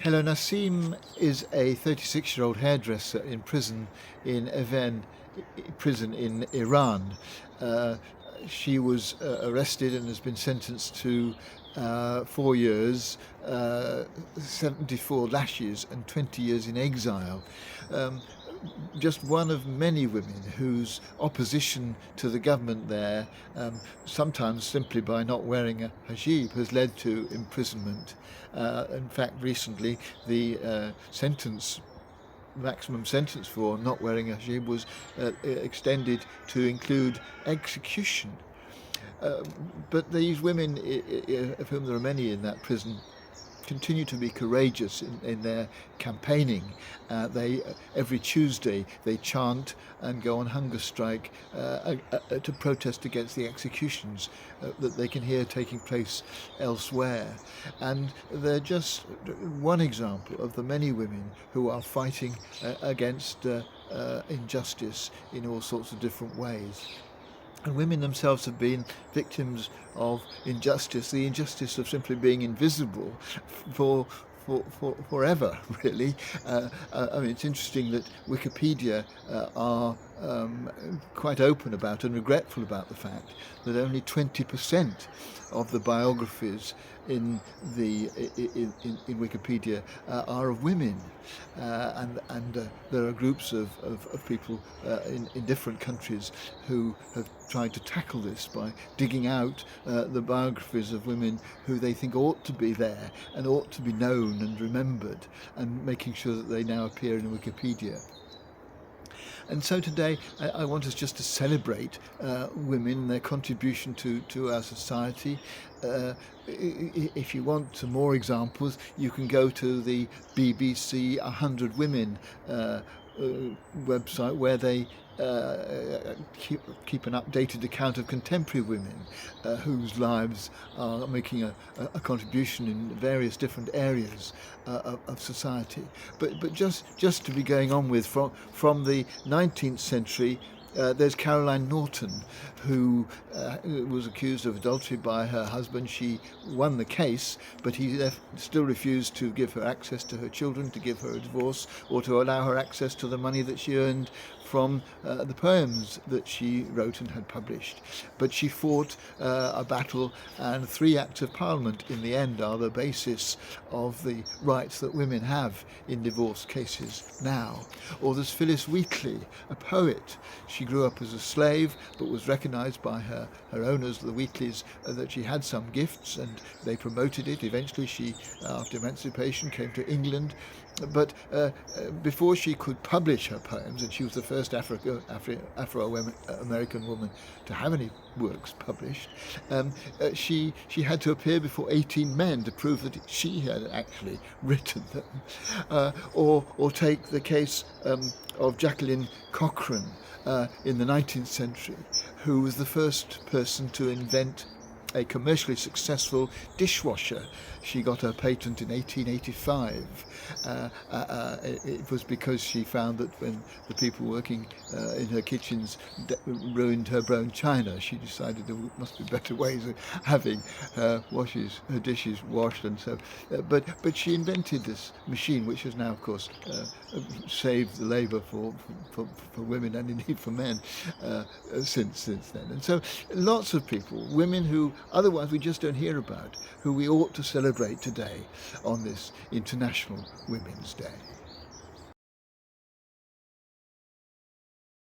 Hello, Nassim is a 36-year-old hairdresser in prison in Evin prison in Iran. Uh, she was arrested and has been sentenced to 4 years, 74 lashes and 20 years in exile. Um, just one of many women whose opposition to the government there, sometimes simply by not wearing a hijab, has led to imprisonment. In fact, recently the maximum sentence for not wearing a hijab was extended to include execution. Uh, but these women, of whom there are many in that prison, continue to be courageous in their campaigning. They every Tuesday they chant and go on hunger strike to protest against the executions that they can hear taking place elsewhere. And they're just one example of the many women who are fighting against injustice in all sorts of different ways. And women themselves have been victims of injustice, the injustice of simply being invisible for forever, really. I mean, it's interesting that Wikipedia are quite open about and regretful about the fact that only 20% of the biographies in in Wikipedia are of women, and there are groups of people in different countries who have tried to tackle this by digging out the biographies of women who they think ought to be there and ought to be known and remembered, and making sure that they now appear in Wikipedia. And so today I want us just to celebrate women, their contribution to our society. If you want more examples, you can go to the BBC 100 Women website, where they keep an updated account of contemporary women whose lives are making a contribution in various different areas of society. But just to be going on with from the 19th century. There's Caroline Norton, who was accused of adultery by her husband. She won the case, but he still refused to give her access to her children, to give her a divorce, or to allow her access to the money that she earned from the poems that she wrote and had published. But she fought a battle, and 3 Acts of Parliament in the end are the basis of the rights that women have in divorce cases now. Or there's Phyllis Wheatley, a poet. She grew up as a slave, but was recognised by her owners, the Wheatleys, that she had some gifts, and they promoted it. Eventually she, after emancipation, came to England. But before she could publish her poems, and she was the first Afro-American woman to have any works published, she had to appear before 18 men to prove that she had actually written them. Or take the case of Jacqueline Cochrane in the 19th century, who was the first person to invent a commercially successful dishwasher. She got her patent in 1885. It was because she found that when the people working in her kitchens ruined her brown china, she decided there must be better ways of having her dishes washed, and so. But she invented this machine, which has now, of course, saved the labour for women and indeed for men since then. And so, lots of people, women who otherwise we just don't hear about, who we ought to celebrate today on this International Women's Day.